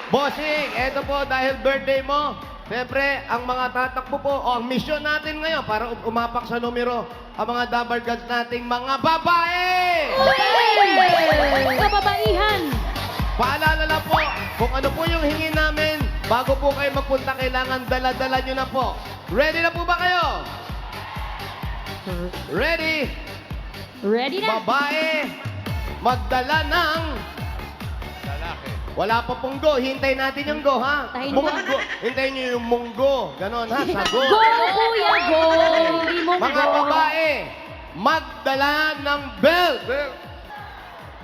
Bossing, eto po dahil birthday mo. Siyempre, ang mga tatakbo po, o ang mission natin ngayon para umapak sa numero, ang mga Dabar Gods nating mga babae! Kababaihan! Paalala lang po, kung ano po yung hingin namin, bago po kayo magpunta, kailangan dala-dala nyo na po. Ready na po ba kayo? Ready? Ready na? Babae, magdala ng... Lalaki. Wala pa pong go. Hintayin natin yung go, ha? Tahin mo. Munggo. Hintayin nyo yung munggo. Ganon, ha? Sa go. Go, kuya, go! Hindi mo Mga go. babae, magdala ng belt.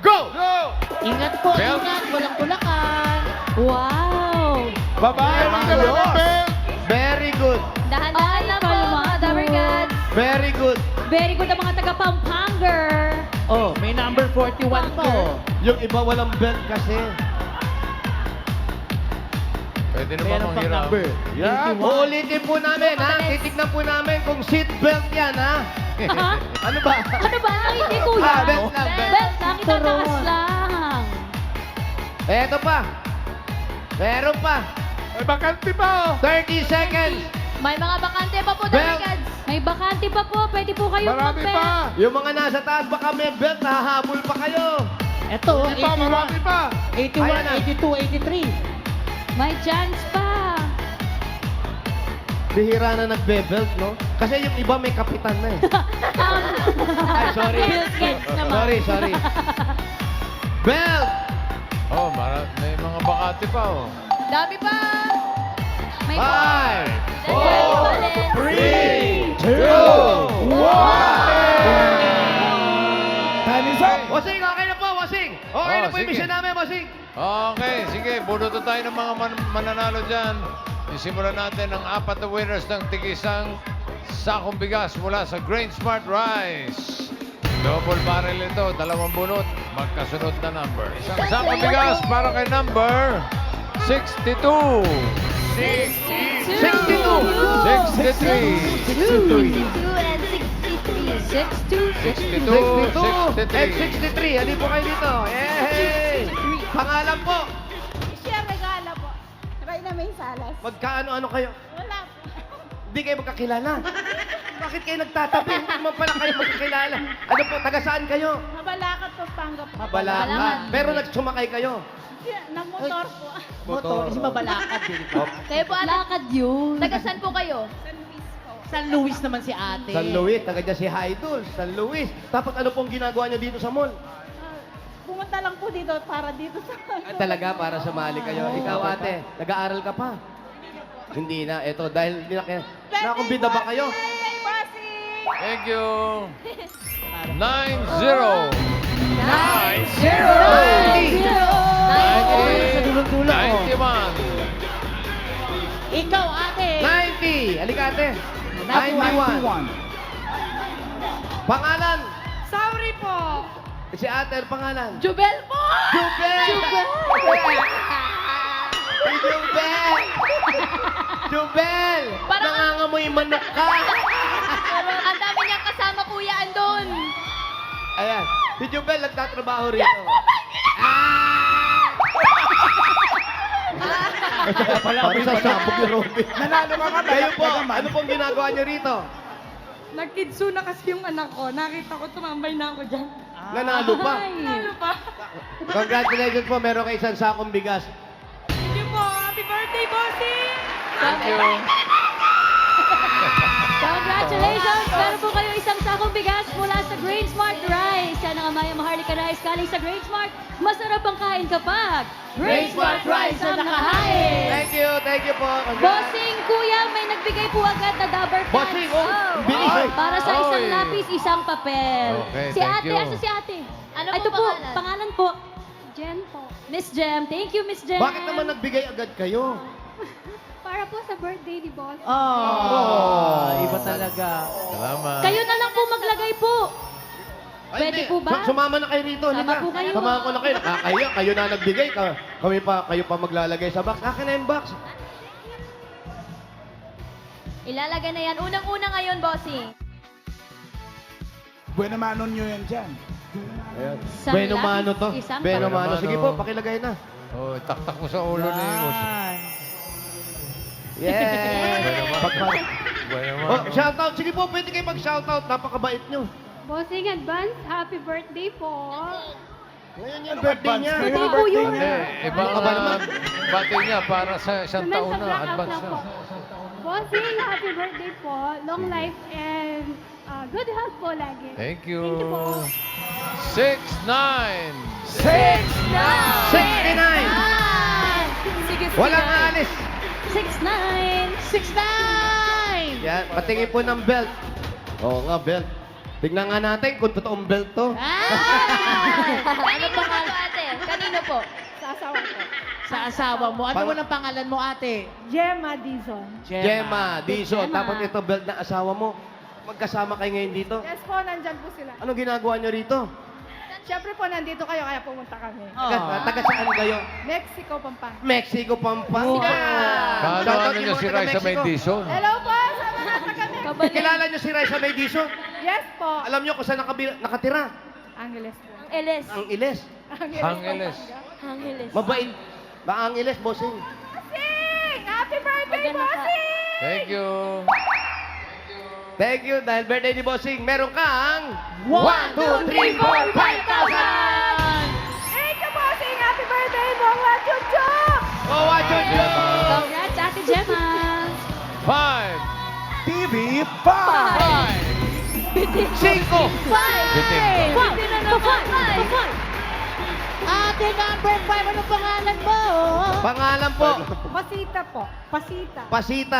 Go! Go! Ingat po, Belt. ingat. Walang tulakan. Wow! Babae, magdala ng belt. Very good. Dahan-dahan lang po, mga Dabar Gods. Very good. Very good ang mga taga-Pampanger. Oh, may number 41 po. Yung iba walang belt kasi. Pwede naman Meron pang manghiram. number. Yan. 81. Uulitin po namin, ha? Titignan po namin kung seat belt yan, ha? Ha? Ano ba? Ano ba? Hindi, kuya. Ah, belt lang, belt. Belt lang, itataas lang. Eto pa. Meron pa. Ay, bakante pa. 30 seconds. May mga bakante pa po, Belt. Dabar Gods. May bakante pa po. Pwede po kayo Marami mag-belt. pa. Yung mga nasa taas, baka may belt, hahabol pa kayo. Ito, Marami pa, marami pa. 81, Ayan na. 82, 83. May chance pa. Bihira na nagbe-belt, no? Kasi yung iba may kapitan na eh. Ay, sorry. Bill Gates naman. Sorry. Belt! Oh, may mga bakante pa, oh. Dami pa. May 5, 4, 3, 2, 1! Time is Wasing, okay na po, Wasing! Okay na po yung sige. mission namin, Wasing! Okay, sige. Bunuto tayo ng mga mananalo dyan. Isimulan natin ang 4 na winners ng tigisang sakong bigas mula sa Grain Smart Rice. Double barrel ito, 2 bunot, magkasunod na number. Isang sakong bigas para kay number 62. 62! 63. 62 and 63. 62, 62 and 63. 63. Halin po kayo dito. Yay! Pangalan po. Siya regala po. Reyna Mensalas. Magkaano-ano kayo? Wala po. Hindi kayo magkakilala. Bakit kayo nagtatabi? Hindi naman pala kayo magkakilala. Ano po, taga saan kayo? Mabalakat po, Panggap po. Balakan. Pero nagsumakay kayo. Ng motor po. Motor. Kasi mabalakad din po. Kayo po, lakad yun. Taga saan po kayo? San Luis po. San Luis naman si ate. San Luis, taga dyan si Haidol. San Luis. Tapos ano pong ginagawa niyo dito sa mall? Pumunta lang po dito para dito sa... Talaga, para sumali kayo. Ikaw ate, nag-aaral ka pa? Hindi na. Eto, dahil hindi na kayo. Nakumbida ba kayo? Hey, bossing! Thank you. 90. Sa dulong-dulo. 91. Ikaw, ate. 90! Halika ate. 91. Pangalan? Sorry po. Si ate, ang pangalan? Jubel po! Jubel! Si Jubel! Jubel! Parang- Nangangamoy manok ka! Ang dami niyang kasama, kuya, andun. Ayan, si Jubel nagtatrabaho rito. Parang sasabog ni Robin. Nanalo ka Kayo po, ano pong ginagawa niyo rito? Nagkidso na kasi yung anak ko. Nakita ko, tumambay na ako dyan. Nanalo pa. Ano pa? Congratulations po, meron kayo isang sakong bigas. Thank you po. Happy birthday, bossing! Thank you. Congratulations! Meron po kayo isang sakong bigas mula sa Grain Smart Rice. Yan ang Amaya Maharlika Rice galing sa Grain Smart. Masarap ang kain kapag Grain Smart Rice ang nakahain. Thank you po. Bossing, kuya, may nagbigay po agad na Dabber Cats. Bossing, oh, bilis, eh. Para sa isang Oy. lapis, isang papel. Okay, Si thank ate, you. asa si ate? Ano Ito po pangalan? pangalan po. Jen po. Miss Jem. Thank you, Miss Jem. Bakit naman nagbigay agad kayo? Para po sa birthday ni Boss. Iba talaga. Salamat. Kayo na lang po maglagay po. Ay, Pwede hindi. po ba? Sumama na kayo rito. Sama halika. po kayo. Samahan ko na kayo. Kayo na nagbigay. Kayo pa maglalagay sa box. Akin na yung box. Ilalagay na yan. Unang-una ngayon, bossing. Buena manon nyo yan dyan. Ayan. Isang Bueno lapis, mano to. isang Bueno papel. mano. Sige Bueno po, mano. pakilagay na. Oh, taktak mo sa ulo ni Bossing. Yan. Yeah! Bueno, Oh, shoutout. Sige po, pwede kayo mag-shoutout. Napakabait nyo. Bossing advance, happy birthday po. Ngayon yung birthday niya. Birthday po yun. Hindi, ibang bati niya para sa isang Naman taon sa na, blackout advance lang na. po. Bossing, happy birthday po. Long life and good health po lagi. Thank you. Thank you po. 6'9". 69! Sige, sige. Walang aalis. 6'9". 6'9". Yan, patingin po ng belt. Oo nga, belt. Tignan nga natin kung totoong belt to. Kanino po to, ate? Kanino po? Sa asawa ko. Sa asawa mo. Ano mo ng pangalan mo, ate? Gemma Dizon. Gemma, Dizon. Gemma. Tapos ito, belt ng asawa mo. Magkasama kayo ngayon dito. Yes po, nandyan po sila. Anong ginagawa nyo rito? Siyempre po, nandito kayo kaya pumunta kami. Taga saan kayo? Mexico, Pampanga. Mexico, Pampanga. Kano Shoutout ano yung niya mga si taga Raisa Mexico. Mendizon? Hello po, sama na sa kami. Kabalik. Kilala nyo si Raisa Mendizon? Yes po. Alam nyo kung saan nakatira? Angeles po. Eles. Ang Iles. Angeles. Angeles. Mabait. Ba ang Iles, bossing? Bossing! Happy birthday, Maganda ka. Bossing! Thank you. Thank you. Dahil birthday ni bossing, meron kang 1, 2, 3, 4, 5,000! Thank you, Bossing! Happy birthday, Mongwa Chuchuk! Oh, watch your Congrats, Ate Gemma. 5. TV 5. 5. 5. Bitin ba? 5. Bitin na naman. 5. Ate, number 5, anong pangalan mo? Pangalan po, Pasita po. Pasita. Pasita.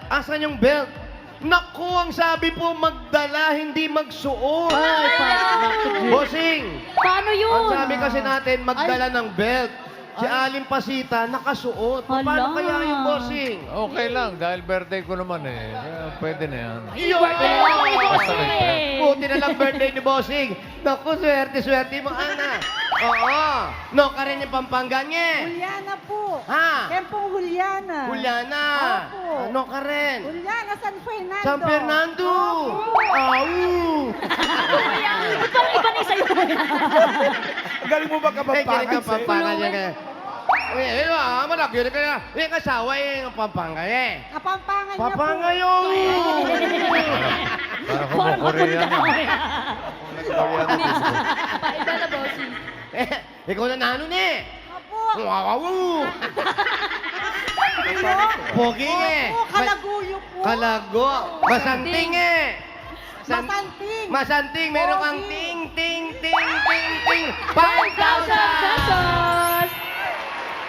Asan yung belt? Naku, ang sabi po, magdala, hindi magsuot. Ay, Bossing, Paano yun? ang sabi kasi natin, magdala ng belt. Si Aling Pasita, nakasuot. Hala. Paano kaya yung bossing? Okay lang, dahil birthday ko naman eh. Kaya pwede na yan. Iyo! Buti na lang birthday ni bossing. Naku, swerte-swerte mo, Ana. Oo. No, ka rin yung Pampanga niya. Juliana po. Ha? Kempong Juliana. Juliana. Opo. Ano ka rin? Juliana San Fernando. San Fernando. Au! Ba't parang iba na sa'yo? Galing mo ba kapampangan? Eh, Pampanga niya kaya. Eh, malaki na kaya. Yung kasawa yung Pampanga eh. Kapampangan niya po. Pampanga yun! Para kumukorean na. Iba na, Bossing. Eh, ikaw na nano ni. Opo. Wow! Pogi eh. Opo, Kalaguyo po. Kalago. Masanting eh. Masanting. Masanting. Meron kang Pogi. ting, ting, ting, ting, ting. 5,000! pesos.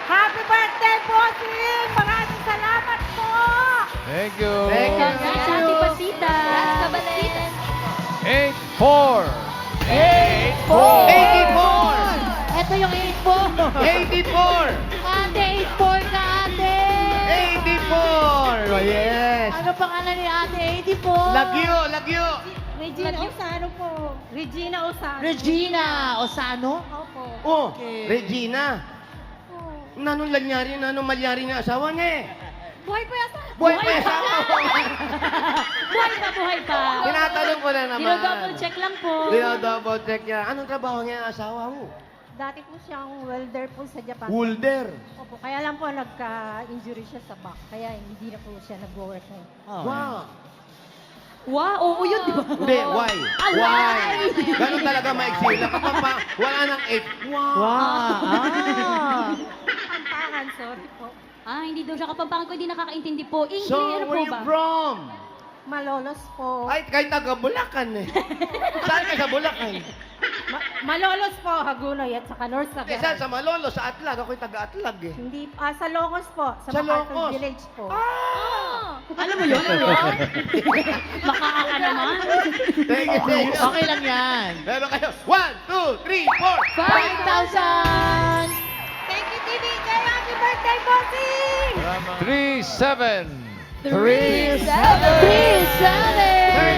Happy birthday, Bossing! Maraming salamat po! Thank you. Thank you. Congrats, Ate Pasita. Congrats, Kabalen. 8-4. 84! Ito yung 8 84! Ate, 8-4 ka, ate! 84! Oh, yes! Ano pangalan ni ate? 84? Lagyo, lagyo! Regina Osano po. Regina Osano. Regina Osano? Opo. Oh, Okay. Regina. Nanong lalyari, nanong malyari na asawa niya eh. Buhay po yata. Buhay pa yung asawa ko. Buhay pa, buhay pa. Tinatanong ko na naman. Dino-double check lang po. Dino-double check niya. Anong trabaho niya ang asawa mo? Dati po siyang welder po sa Japan. Welder. Opo, kaya lang po nagka-injury siya sa back. Kaya hindi na po siya nag-work ngayon. Wow. Wow, oo yun, di ba? Hindi, why? Ah, why? Ganun talaga maiksi. Nakapapa, wala nang 8. Wow. Kampangan, sorry po. Ah, hindi daw siya kapampangan ko, hindi nakakaintindi po. English, So, ano po where you ba? from? Malolos po. Ay, kahit taga Bulacan eh. Saan ka sa Bulacan? Malolos po, Hagunoy at saka North Hindi, saan? Sabihan. Sa Malolo, sa Atlag. Ako'y taga Atlag eh. Hindi, sa Locos po. Sa Sa MacArthur Locos. Village po. Alam mo yun, ano? Makaka ka naman. Thank you, thank you. Okay lang yan. Meron kayo. 1, 2, 3, 4. 5,000! Thank you, TV. Happy birthday, Bossing! 3-7. 37.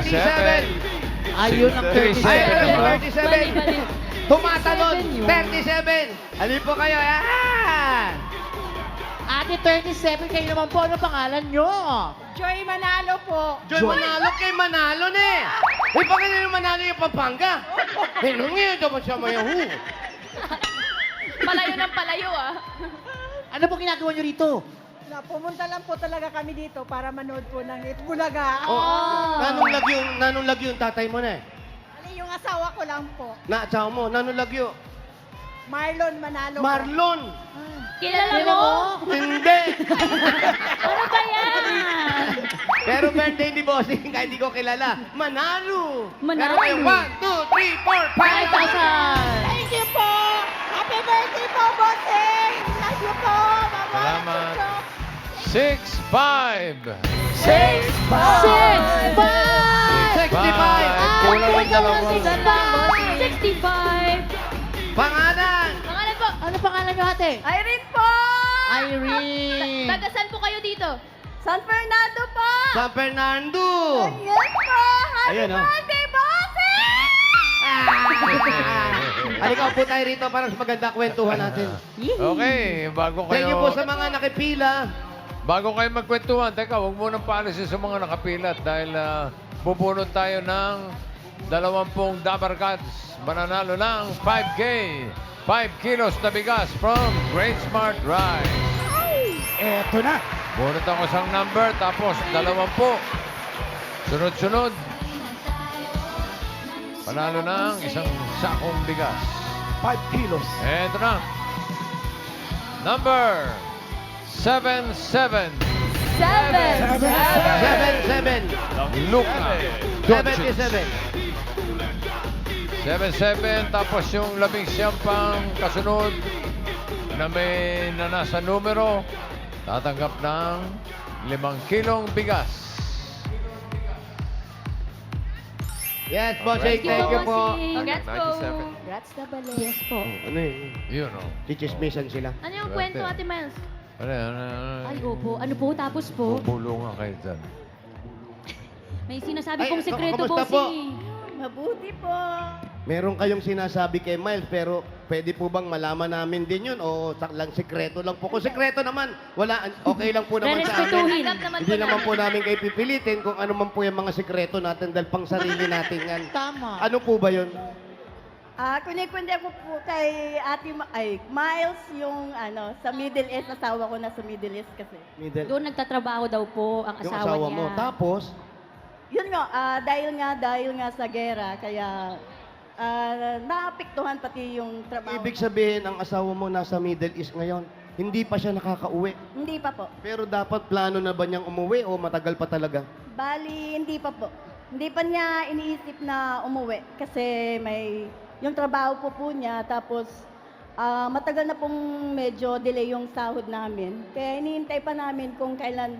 37. Ayun ang 37. Ay, Bali, 37. bali. Tumatalon. 37 yun. 37. Halip po kayo. Ah! Ate, 37 kayo naman po. Ano pangalan nyo? Joy Manalo po. Joy Manalo kay Manalo ni. Di pa kanino Manalo yung Pampanga? Hinungi ito pa siya mayahu. Palayo ng palayo, ah. Ano po ginagawa nyo rito? Pumunta lang po talaga kami dito para manood po ng Itbulaga. Oh, nanong lagyo yung tatay mo na eh. Ali, yung asawa ko lang po. Na, asawa mo, nanong lagyo? Marlon Manalo po. Marlon! Kilala mo? Hindi! Ano ba yan? Pero birthday ni Bossing, kahit hindi ko kilala. Manalo! Manalo. Pero may 1, 2, 3, 4, 5,000! Thank you po! Happy birthday po, bossing! Love you po! Mama! Salamat. 6-5. 65! 65! Kulang ang dalawa. 65! Pangalan! Pangalan po. Ano pangalan nyo, ate? Irene po! Irene. Tagasan po kayo dito? San Fernando po! San Fernando! Yes po! Happy Ayan, oh. birthday, bossing! Halika po tayo rito para mas maganda kwentuhan natin. Okay, bago kayo... Thank you po sa mga nakipila. Bago kayo magkwentuhan, teka, huwag mo nang paalisin sa mga nakapilat dahil bubunot tayo ng 20 Dabar Cards. Mananalo ng 5K. 5 kilos na bigas from Great Smart Rice. Eto na. Bunot ako isang number, tapos 20. Sunod-sunod. Panalo ng isang sakong bigas. 5 kilos. Eto na. Number 77. 7-7. Luka. 77. 77. Tapos yung 11 pang kasunod na may nanasa numero, tatanggap ng 5 kilong bigas. Yes, Bossing. Thank you po. Congrats po. Congrats na balik. Yes po. Ano yun? Yun, oh. Chichismisan sila. Ano yung Swerte. kwento, Ate Miles? Ay, opo. Ano po? Tapos po? Bubulungan kayo dyan. May sinasabi Ay, pong sekreto, kamusta po? bossing. Mabuti po. Meron kayong sinasabi kay Miles, pero pwede po bang malaman namin din yun? O lang sekreto lang po? Kung sekreto naman, wala, okay lang po naman sa amin. Rerespetuhin. Tanggap naman Hindi po naman po namin. namin kayo pipilitin kung ano man po yung mga sekreto natin dahil pang sarili natin yan. Tama. Ano po ba yun? Kundi ko po kay Miles yung sa Middle East. Asawa ko na sa Middle East kasi. Middle. Doon nagtatrabaho daw po ang Yung asawa asawa niya. mo. Tapos, Yun nga, dahil nga sa gera, kaya naapektuhan pati yung trabaho. ibig sabihin, ang asawa mo nasa Middle East ngayon, hindi pa siya nakakauwi. Hindi pa po. Pero dapat plano na ba niyang umuwi o matagal pa talaga? Bali, hindi pa po. Hindi pa niya iniisip na umuwi kasi may yung trabaho po niya tapos matagal na pong medyo delay yung sahod namin. Kaya iniintay pa namin kung kailan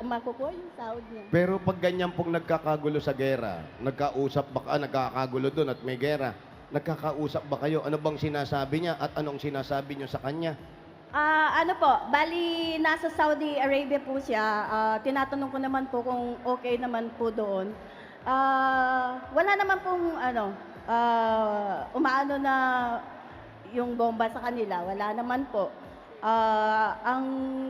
makukuha yung sahod niya. Pero pag ganyan pong nagkakagulo sa gera, nagkakagulo doon at may gera, nagkakausap ba kayo? Ano bang sinasabi niya at anong sinasabi niyo sa kanya? Ano po, bali nasa Saudi Arabia po siya. Tinatanong ko naman po kung okay naman po doon. Wala naman pong umaano na yung bomba sa kanila. Wala naman po. Ang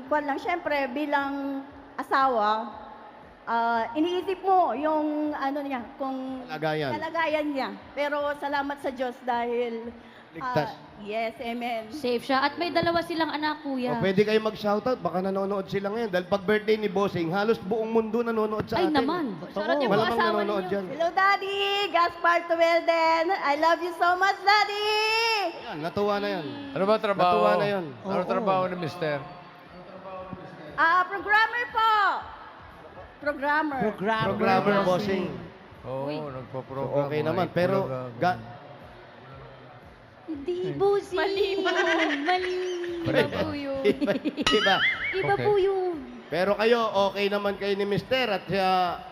kwan lang, syempre bilang asawa, iniisip mo yung niya, kung Kalagayan. kalagayan niya. Pero salamat sa Diyos dahil Ligtas. yes, amen. Safe siya. At may dalawa silang anak, kuya. O pwede kayo mag-shoutout, baka nanonood sila ngayon. Dahil pag birthday ni Bossing, halos buong mundo nanonood sa Ay atin. naman. Sarap yung Malamang asawa nanonood ninyo. dyan. Hello, Daddy! Gaspar Tuwelden! I love you so much, Daddy! Yan, natuwa na yan. Ano ba trabaho? Natuwa na yun. Ano trabaho ni Mister? Programmer po! Programmer. Programmer Bossing. Oo, Uy. nagpo-program. So, okay naman. Pero, Hindi, bossing. Mali po. Mali. Iba po yun. Diba? Iba Okay. po yun. Pero kayo, okay naman kayo ni Mister at siya,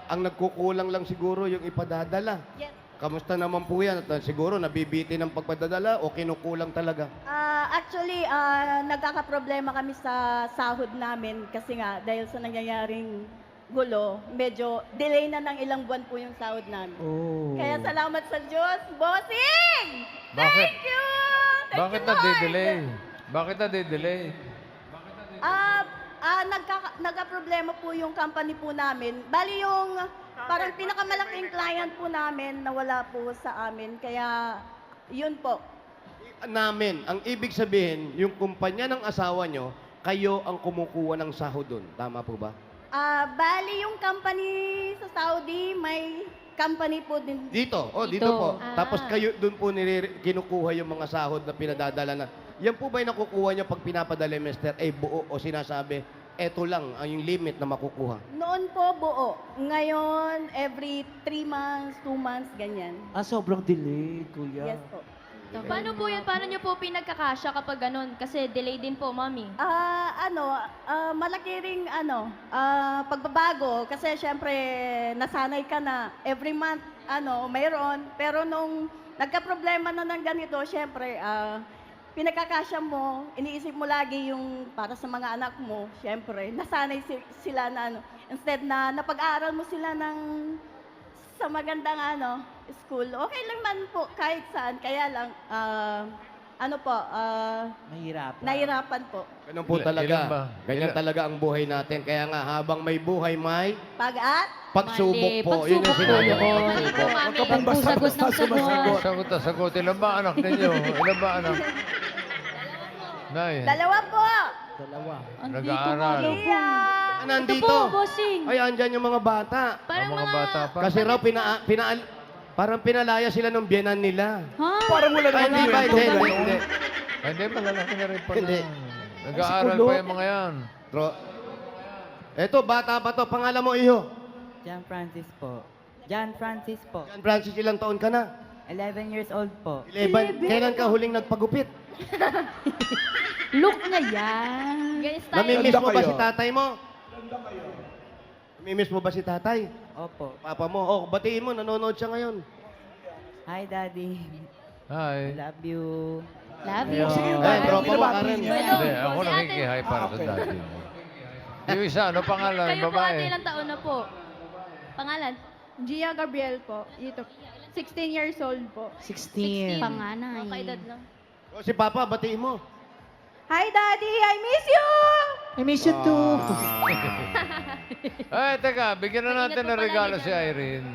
ang nagkukulang lang siguro yung ipadadala. Yes. Kamusta naman po yan? At siguro nabibiti ng pagpadadala o kinukulang talaga? Actually, nagkakaproblema kami sa sahod namin kasi nga dahil sa nangyayaring gulo, medyo delay na ng ilang buwan po yung sahod namin. Kaya salamat sa Diyos, Bossing! Bakit? Thank you! Thank Bakit you, Lord! na-delay? Bakit na-delay? Nagka-problema po yung company po namin. Bali yung parang pinakamalaking client po namin na wala po sa amin. Kaya yun po. namin. Ang ibig sabihin, yung kumpanya ng asawa nyo, kayo ang kumukuha ng sahod doon. Tama po ba? Bali yung company sa Saudi, may company po din. Dito. Oh, dito Dito. po. Ah. Tapos kayo doon po kinukuha yung mga sahod na pinadadala na. Yan po ba yung nakukuha nyo pag pinapadala yung mister? Buo o sinasabi, eto lang ang yung limit na makukuha. Noon po buo. Ngayon, every 3 months, 2 months, ganyan. Sobrang delay, kuya. Yes po. Paano po yan? Paano nyo po pinagkakasya kapag ganun? Kasi delay din po, mami. Malaki ring pagbabago kasi syempre nasanay ka na every month mayroon, pero nung nagka-problema na ng ganito, syempre pinagkakasya mo, iniisip mo lagi yung para sa mga anak mo, syempre nasanay sila na instead na napag-aaral mo sila ng sa magandang school. Okay lang man po kahit saan, kaya lang Mahirap. nahirapan po. Ganun po Ilan talaga. ba? Ganyan Ilan? talaga ang buhay natin. Kaya nga, habang may buhay, may Pag-at pagsubok Mali. po. Yun yung Pagsubok sinabi po. ko. Pagsubok. Nagpusagos ng sagot. Sagot na sagot. Ilan ba anak ninyo? Ilan ba anak? Nay, Dalawa po! Dalawa. Andito Nag-aaral. nga daw po. Ah, Ito nandito. po, bossing. Ay, andyan yung mga bata. Parang ang mga bata pa. Kasi raw, parang pinalaya sila nung biyanan nila. Ha? Parang wala na hindi ba? Hindi. Ay, hindi, malalaki na rin pala. Hindi. Nag-aaral pa yung mga yan. Eto, bata pa to. Pangalan mo, iho. John Francis po. John Francis po. Jan Francis, ilang taon ka na? 11 years old po. 11. Kailan ka huling nagpagupit? Look na yan. Ganyan style. Namimiss mo ba si tatay mo? Namimiss mo ba si tatay? Opo. Papa mo? Oh, batiin mo. Nanonood siya ngayon. Hi, Daddy. Hi. Love you. Love you. Ay, tropa mo, Karen. Hello, Hindi, ako si ate. nakikihay para sa daddy mo. Yung isa, ano pangalan? Kayo po ate, Babae. ilang taon na po? Pangalan? Gia Gabriel po. Ito. 16 years old po. 16. Panganay. Kaedad lang. O, si Papa, batiin mo. Hi, Daddy! I miss you! I miss you too. Ay, teka, bigyan na natin Mag-ingat ng po regalo palagi si dyan. Irene.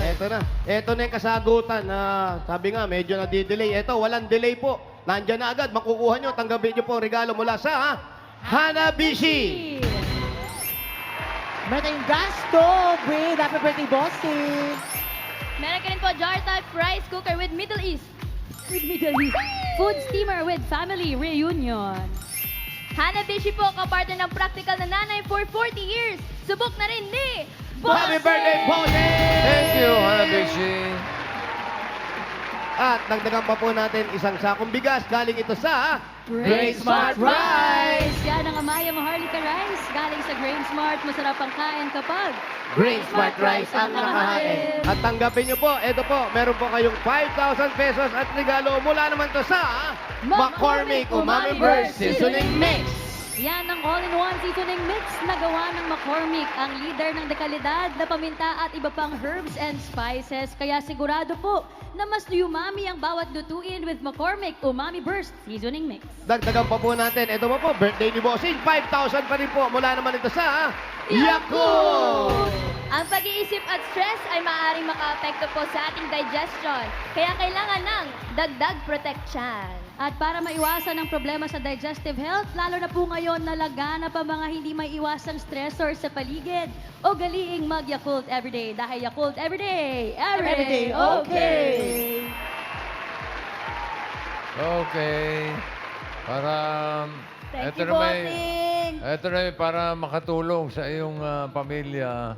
Eto na. Eto na yung kasagutan na sabi nga, medyo nadidelay. Eto, walang delay po. Nandyan na agad. Makukuha nyo. Tanggapin nyo po ang regalo mula sa Hanabishi. Meron tayong gas stove with happy birthday, bossing. Meron ka rin po jar type rice cooker with Middle East. With Middle East. Food steamer with family reunion. Hanabishi po, kapartner ng practical na nanay for 40 years. Subok na rin ni Happy birthday, Bossing! Thank you, Hanabishi. At dagdagan pa po natin isang sakong bigas. Galing ito sa Grain Smart Rice! Yan ang Amaya Maharlika Rice. Galing sa Grain Smart, masarap ang kain kapag Grain Smart Rice ang nakahain. At tanggapin nyo po, ito po, meron po kayong 5,000 pesos at regalo mula naman to sa McCormick Umami Burst Seasoning Mix. Yan ang all-in-one seasoning mix na gawa ng McCormick, ang leader ng dekalidad na paminta at iba pang herbs and spices. Kaya sigurado po na mas umami ang bawat lutuin with McCormick Umami Burst Seasoning Mix. Dagdagan pa po natin, ito po, birthday ni Bossing, 5,000 pa rin po mula naman ito sa Yakult! Ang pag-iisip at stress ay maaaring makaapekto po sa ating digestion. Kaya kailangan ng dagdag protection. At para maiwasan ang problema sa digestive health, lalo na po ngayon na laganap ang mga hindi may iwasang stressor sa paligid, o galiing mag-Yakult everyday. Dahil Yakult everyday, everyday, okay! Okay. Para... Thank eto you, na may, Bossing! eto na may para makatulong sa iyong pamilya.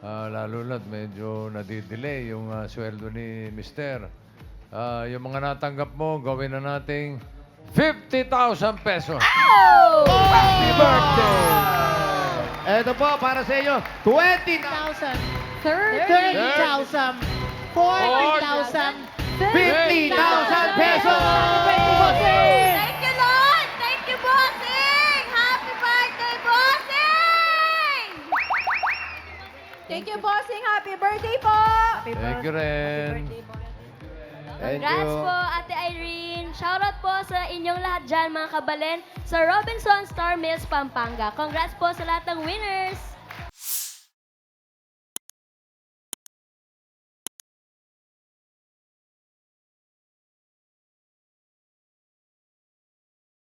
Lalo na't medyo nadidelay yung sweldo ni Mister. Yung mga natanggap mo, gawin na nating 50,000 pesos. Happy birthday! Ito po, para sa inyo, 20,000! 30,000. 40,000. 50,000 pesos! Thank you, Lord! Thank you, Bossing! Happy birthday, Bossing! Thank you, Bossing! Happy birthday po! Thank you rin. Thank Congrats you. po, Ate Irene. Shoutout po sa inyong lahat dyan, mga kabalen, sa Robinson Star Mills, Pampanga. Congrats po sa lahat ng winners!